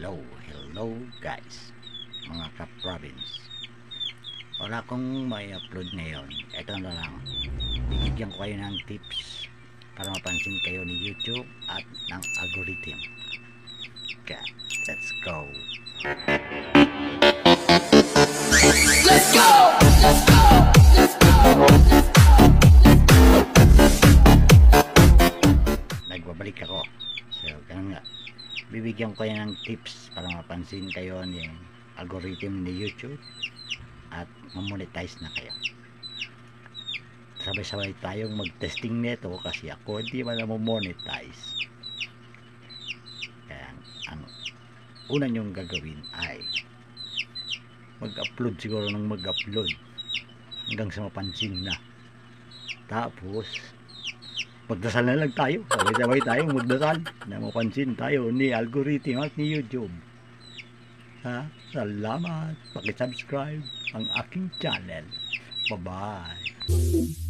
Hello guys, mga ka-province. Wala akong may upload ngayon. Ito na lang, bibigyan ko kayo ng tips para mapansin kayo ni YouTube at ng algorithm. Okay, let's go. Let's go! Let's go! Let's go! Nagbabalik ako. So, ganun nga. Bibigyan ko kayo ng tips para mapansin kayo ni algorithm ni YouTube at mamonetize na kayo. Sabay-sabay tayong mag-testing nito kasi ako hindi man na-monetize. Kaya ang una nyong gagawin ay mag-upload siguro ng mag-upload hanggang sa mapansin na. Tapos magdasal na lang tayo. Sabay-sabay tayong magdasal na mapansin tayo ni algorithm at ni YouTube. Salamat. Paki-subscribe ang aking channel. Bye-bye.